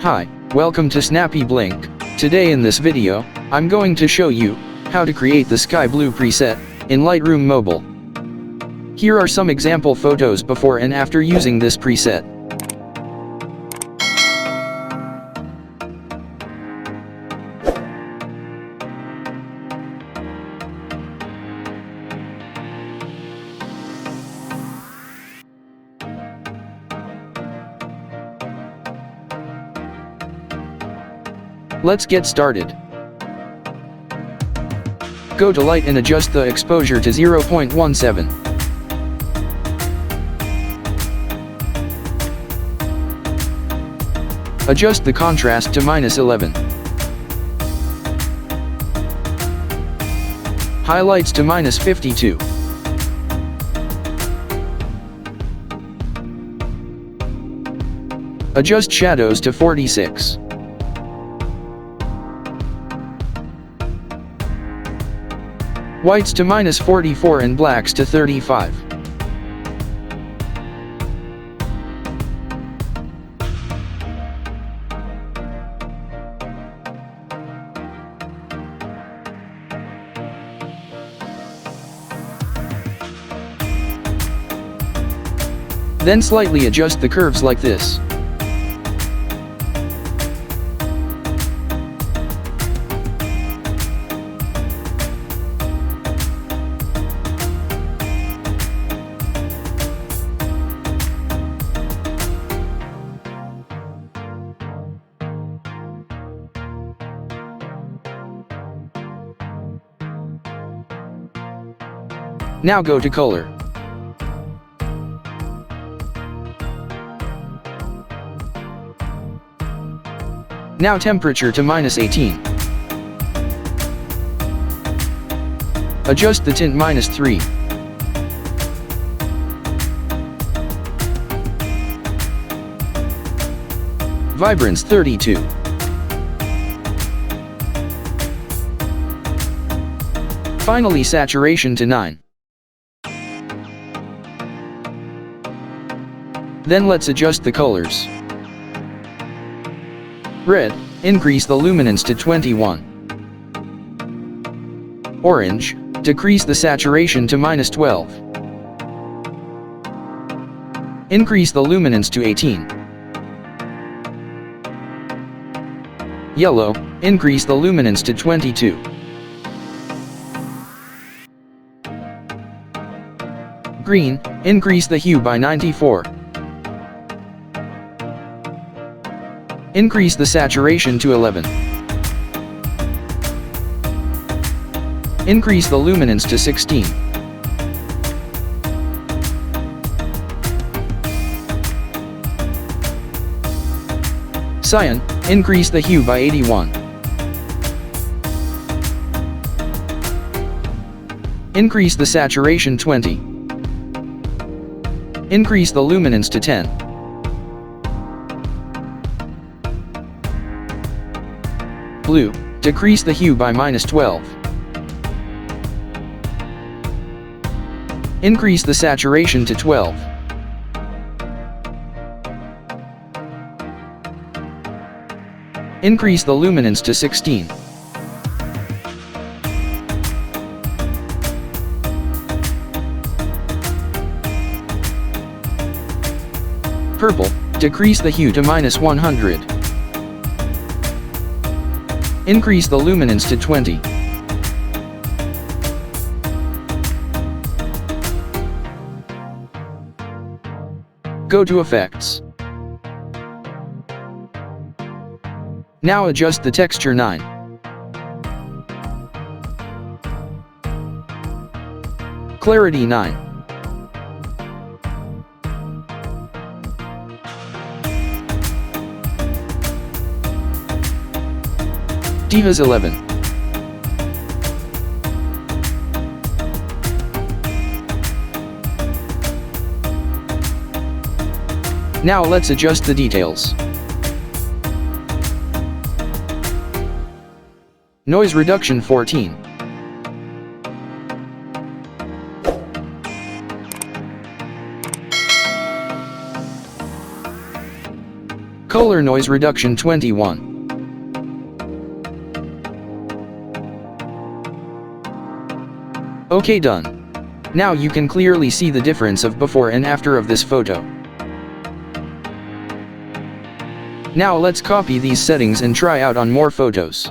Hi, welcome to Snappy Blink. Today in this video, I'm going to show you how to create the sky blue preset in Lightroom Mobile. Here are some example photos before and after using this preset. Let's get started. Go to Light and adjust the exposure to 0.17. Adjust the contrast to -11. Highlights to -52. Adjust shadows to 46. Whites to -44 and blacks to 35. Then slightly adjust the curves like this. Now go to color. Now temperature to -18. Adjust the tint -3. Vibrance 32. Finally saturation to 9. Then let's adjust the colors. Red, increase the luminance to 21. Orange, decrease the saturation to -12. Increase the luminance to 18. Yellow, increase the luminance to 22. Green, increase the hue by 94. Increase the saturation to 11. Increase the luminance to 16. Cyan, increase the hue by 81. Increase the saturation 20. Increase the luminance to 10. Blue, decrease the hue by -12. Increase the saturation to 12. Increase the luminance to 16. Purple, decrease the hue to -100. Increase the luminance to 20. Go to Effects. Now adjust the texture 9. Clarity 9. Divas 11. Now let's adjust the details. Noise reduction 14. Color noise reduction 21. Okay, done. Now you can clearly see the difference of before and after of this photo. Now let's copy these settings and try out on more photos.